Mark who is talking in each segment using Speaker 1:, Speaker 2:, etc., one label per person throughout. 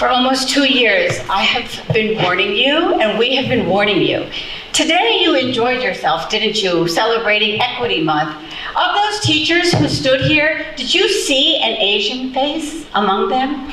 Speaker 1: For almost 2 years, I have been warning you, and we have been warning you. Today you enjoyed yourself, didn't you, celebrating Equity Month. Of those teachers who stood here, did you see an Asian face among them?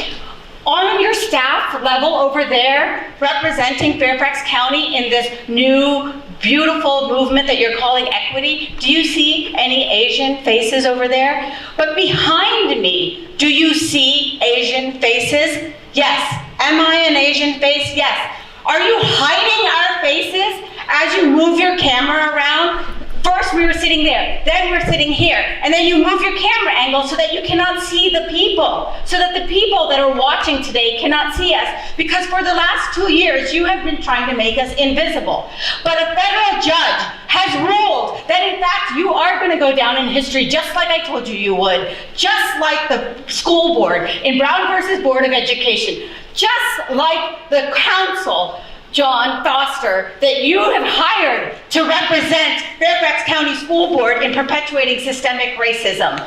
Speaker 1: On your staff level over there, representing Fairfax County in this new, beautiful movement that you're calling equity, do you see any Asian faces over there? But behind me, do you see Asian faces? Yes. Am I an Asian face? Yes. Are you hiding our faces as you move your camera around? First we were sitting there, then we're sitting here, and then you move your camera angle so that you cannot see the people, so that the people that are watching today cannot see us, because for the last 2 years you have been trying to make us invisible. But a federal judge has ruled that in fact you are going to go down in history just like I told you would, just like the school board in Brown versus Board of Education, just like the council, John Foster, that you have hired to represent Fairfax County School Board in perpetuating systemic racism.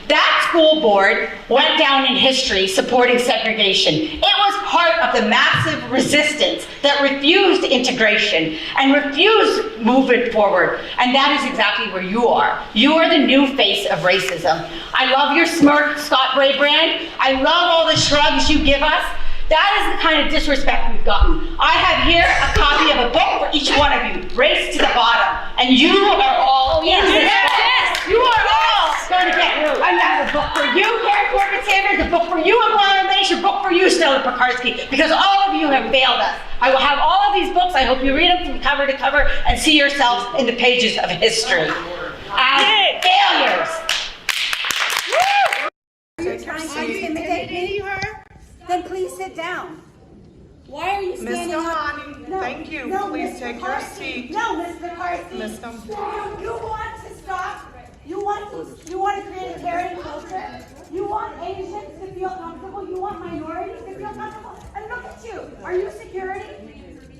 Speaker 1: That school board went down in history supporting segregation. It was part of the massive resistance that refused integration and refused movement forward. And that is exactly where you are. You are the new face of racism. I love your smirk, Scott Braybrand. I love all the shrugs you give us. That is the kind of disrespect we've gotten. I have here a copy of a book for each one of you, Race to the Bottom. And you are all, you are all going to get another book for you, Karen Corbett Sanders, a book for you, Aguana Leish, a book for you, Stella Pekarsky, because all of you have failed us. I will have all of these books. I hope you read them from cover to cover and see yourselves in the pages of history as failures.
Speaker 2: Are you trying to intimidate me? Then please sit down. Why are you standing up?
Speaker 3: Ms. Nomani, thank you.
Speaker 2: No,
Speaker 3: Please
Speaker 2: Ms.
Speaker 3: take your seat.
Speaker 2: No, Ms. McCarthy.
Speaker 3: Ms. Nomani.
Speaker 2: You want to stop? You want to create a caring culture? You want Asians to feel comfortable? You want minorities to feel comfortable? And look at you. Are you security?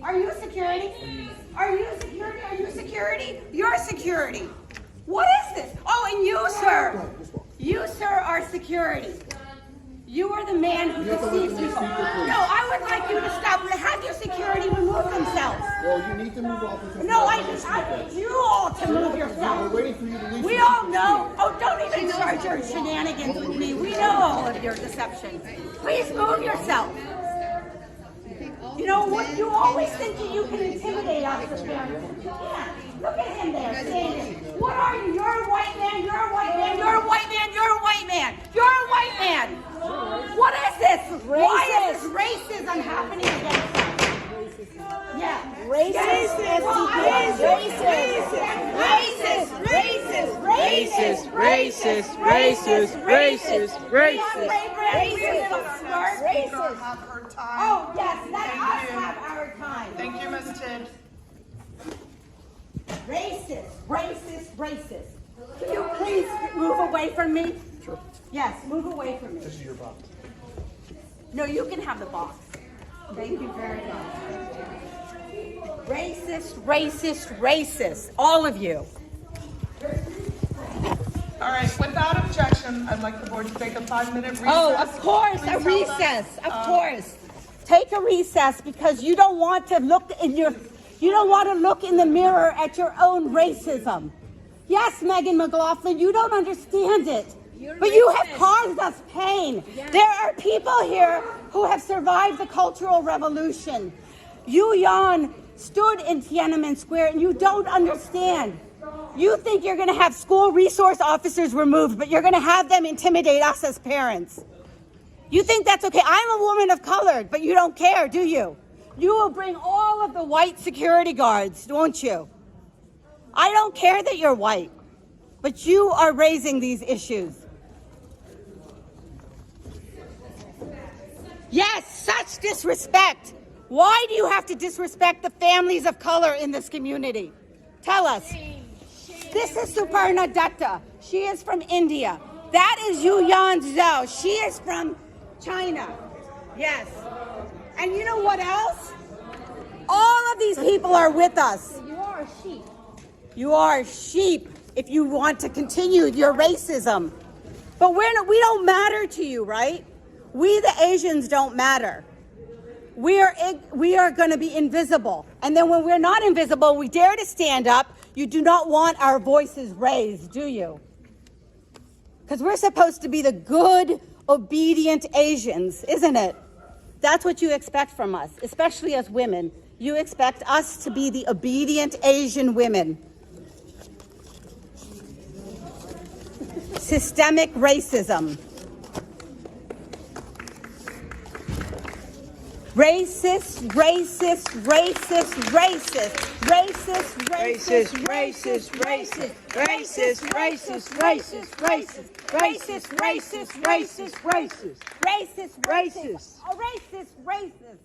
Speaker 2: Are you security? Are you security? Are you security? You're security. What is this? Oh, and you, sir. You, sir, are security. You are the man who deceives people. No, I would like you to stop. Have your security remove themselves.
Speaker 4: Well, you need to move off.
Speaker 2: No, I need you all to move yourselves.
Speaker 4: We're waiting for you to leave.
Speaker 2: We all know. Oh, don't even start your shenanigans with me. We know all of your deception. Please move yourself. You know what? You always think that you can intimidate us as parents. Yeah. Look at him there saying, what are you? You're a white man. You're a white man. You're a white man. You're a white man. You're a white man. What is this? Why is this racism happening against us? Yeah. Racist. Oh, yes, let us have our time.
Speaker 3: Thank you, Ms. Tidd.
Speaker 2: Racist. Can you please move away from me? Sure. Yes, move away from me.
Speaker 4: This is your box.
Speaker 2: No, you can have the box. Thank you very much. Racist. All of you.
Speaker 3: All right, without objection, I'd like the board to take a 5-minute recess.
Speaker 2: Oh, of course,
Speaker 3: Please
Speaker 2: a
Speaker 3: hold
Speaker 2: recess.
Speaker 3: on.
Speaker 2: Of course. Take a recess because you don't want to look in the mirror at your own racism. Yes, Megan McLaughlin, you don't understand it. But you have caused us pain. There are people here who have survived the Cultural Revolution. Yu Yan stood in Tiananmen Square and you don't understand. You think you're going to have school resource officers removed, but you're going to have them intimidate us as parents. You think that's okay? I'm a woman of color, but you don't care, do you? You will bring all of the white security guards, won't you? I don't care that you're white, but you are raising these issues. Yes, such disrespect. Why do you have to disrespect the families of color in this community? Tell us. This is Suparna Dutta. She is from India. That is Yu Yan Zhao. She is from China. Yes. And you know what else? All of these people are with us. You are a sheep. You are sheep if you want to continue your racism. But we don't matter to you, right? We, the Asians, don't matter. we are going to be invisible. And then when we're not invisible, we dare to stand up. You do not want our voices raised, do you? Because we're supposed to be the good, obedient Asians, isn't it? That's what you expect from us, especially as women. You expect us to be the obedient Asian women. Systemic racism. Racist, racist, racist, racist, racist, racist, racist, racist, racist, racist, racist, racist, racist, racist, racist, racist, racist, racist, racist, racist.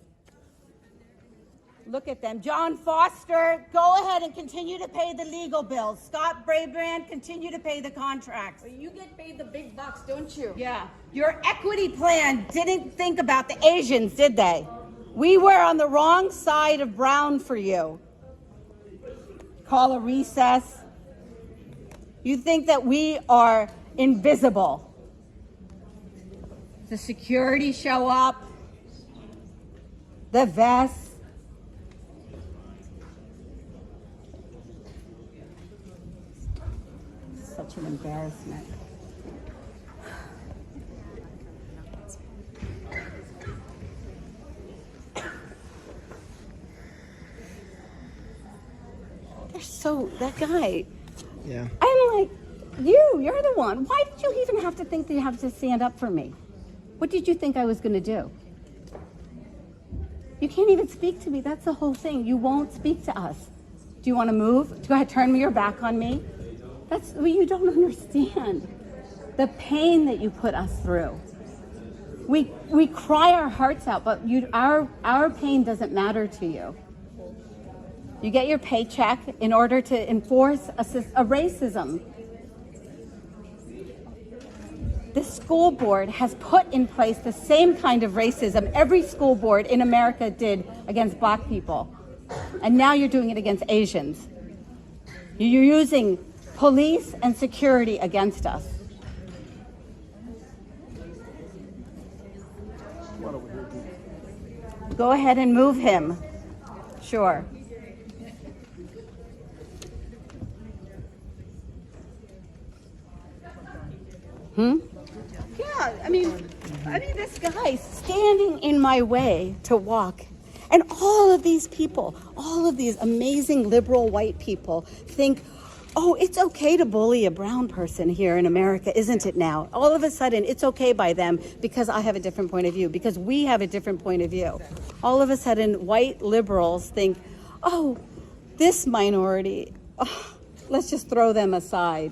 Speaker 2: Look at them. John Foster, go ahead and continue to pay the legal bills. Scott Brabrand, continue to pay the contracts.
Speaker 5: You get paid the big bucks, don't you?
Speaker 2: Yeah. Your equity plan didn't think about the Asians, did they? We were on the wrong side of brown for you. Call a recess. You think that we are invisible. The security show up. The vests. Such an embarrassment. They're so, that guy.
Speaker 6: Yeah.
Speaker 2: I'm like, you're the one. Why did you even have to think that you have to stand up for me? What did you think I was going to do? You can't even speak to me. That's the whole thing. You won't speak to us. Do you want to move? Go ahead, turn your back on me. That's what you don't understand. The pain that you put us through. We cry our hearts out, but our pain doesn't matter to you. You get your paycheck in order to enforce a racism. The school board has put in place the same kind of racism every school board in America did against black people. And now you're doing it against Asians. You're using police and security against us. Go ahead and move him. Sure. Yeah, I mean this guy's standing in my way to walk. And all of these people, all of these amazing liberal white people think, oh, it's okay to bully a brown person here in America, isn't it now? All of a sudden, it's okay by them because I have a different point of view, because we have a different point of view. All of a sudden, white liberals think, oh, this minority, oh, let's just throw them aside.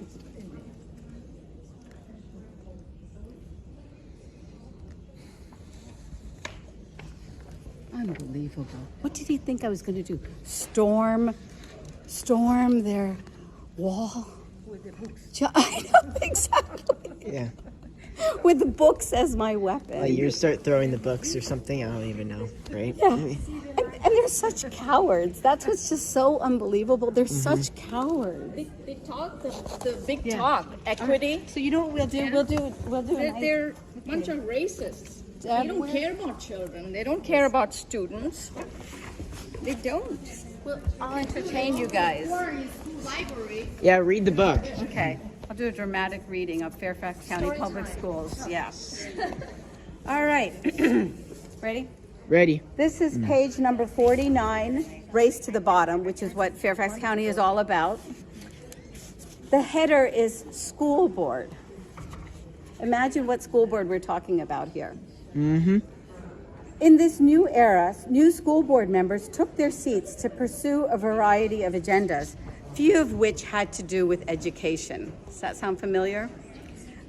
Speaker 2: Unbelievable. What did he think I was going to do? Storm their wall? With the books. I know, exactly.
Speaker 6: Yeah.
Speaker 2: With the books as my weapon.
Speaker 6: Like you start throwing the books or something. I don't even know, right?
Speaker 2: Yeah. And they're such cowards. That's what's just so unbelievable. They're such cowards.
Speaker 5: They talk the big talk, equity.
Speaker 2: So you know what we'll do? We'll do.
Speaker 5: They're a bunch of racists.
Speaker 2: Dad,
Speaker 5: They don't care about children. They don't care about students. They don't.
Speaker 2: Well, I'll entertain you guys.
Speaker 6: Yeah, read the book.
Speaker 2: Okay. I'll do a dramatic reading of Fairfax County Public Schools. Yeah. All right. Ready?
Speaker 6: Ready.
Speaker 2: This is page number 49, Race to the Bottom, which is what Fairfax County is all about. The header is school board. Imagine what school board we're talking about here.
Speaker 6: Mm-hmm.
Speaker 2: In this new era, new school board members took their seats to pursue a variety of agendas, few of which had to do with education. Does that sound familiar?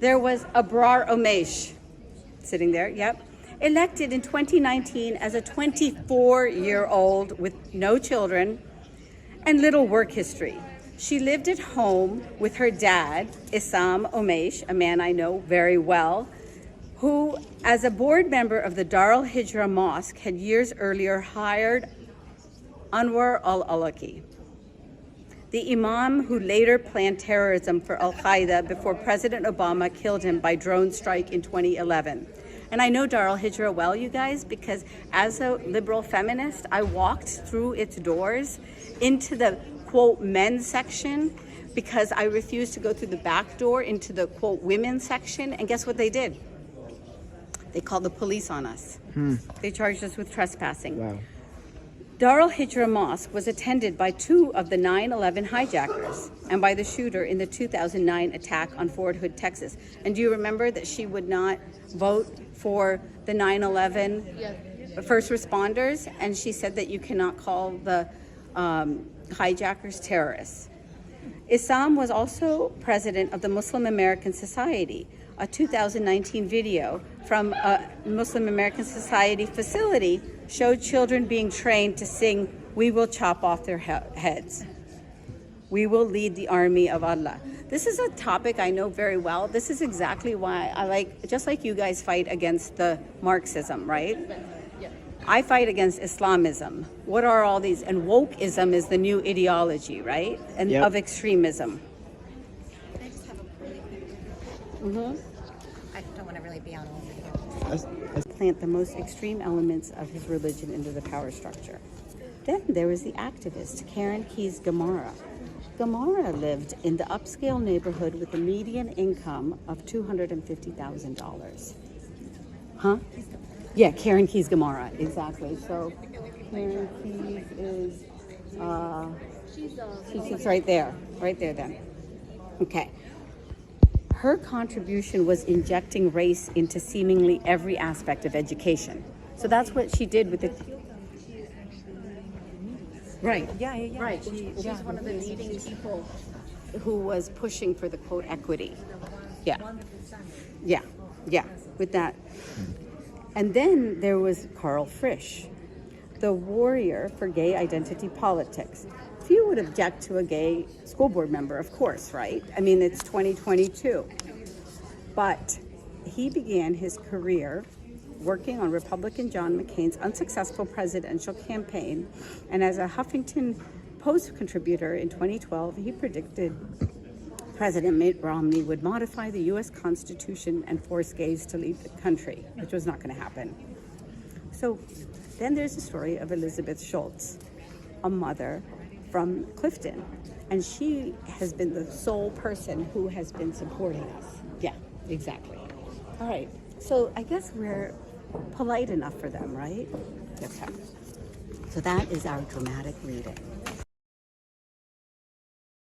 Speaker 2: There was Abrar Omesh, sitting there, yep, elected in 2019 as a 24-year-old with no children and little work history. She lived at home with her dad, Issam Omesh, a man I know very well, who, as a board member of the Darul Hijra Mosque, had years earlier hired Anwar al-Awlaki, the imam who later planned terrorism for al-Qaeda before President Obama killed him by drone strike in 2011. And I know Darul Hijra well, you guys, because as a liberal feminist, I walked through its doors into the, quote, men's section because I refused to go through the back door into the, quote, women's section. And guess what they did? They called the police on us. They charged us with trespassing.
Speaker 6: Wow.
Speaker 2: Darul Hijra Mosque was attended by 2 of the 9/11 hijackers and by the shooter in the 2009 attack on Fort Hood, Texas. And do you remember that she would not vote for the 9/11 first responders? And she said that you cannot call the hijackers terrorists. Isam was also president of the Muslim American Society. A 2019 video from a Muslim American Society facility showed children being trained to sing, "We will chop off their heads. We will lead the army of Allah." This is a topic I know very well. This is exactly why I like, just like you guys fight against the Marxism, right? I fight against Islamism. What are all these? And wokeism is the new ideology, right? And
Speaker 6: Yep.
Speaker 2: of extremism.
Speaker 7: I don't want to really be on over here.
Speaker 2: Plant the most extreme elements of his religion into the power structure. Then there was the activist Karen Keyes Gamara. Gamara lived in the upscale neighborhood with a median income of $250,000. Huh? Yeah, Karen Keyes Gamara, exactly. So Karen Keyes is, she sits right there then. Okay. Her contribution was injecting race into seemingly every aspect of education. So that's what she did with the... Right.
Speaker 7: Yeah.
Speaker 2: Right. She's one of the leading people who was pushing for the, quote, equity. Yeah. With that. And then there was Carl Frisch, the warrior for gay identity politics. Few would object to a gay school board member, of course, right? I mean, it's 2022. But he began his career working on Republican John McCain's unsuccessful presidential campaign. And as a Huffington Post contributor in 2012, he predicted President Mitt Romney would modify the U.S. Constitution and force gays to leave the country, which was not going to happen. So then there's the story of Elizabeth Schultz, a mother from Clifton, and she has been the sole person who has been supporting us. Yeah, exactly. All right, so I guess we're polite enough for them, right? Okay. So that is our dramatic reading.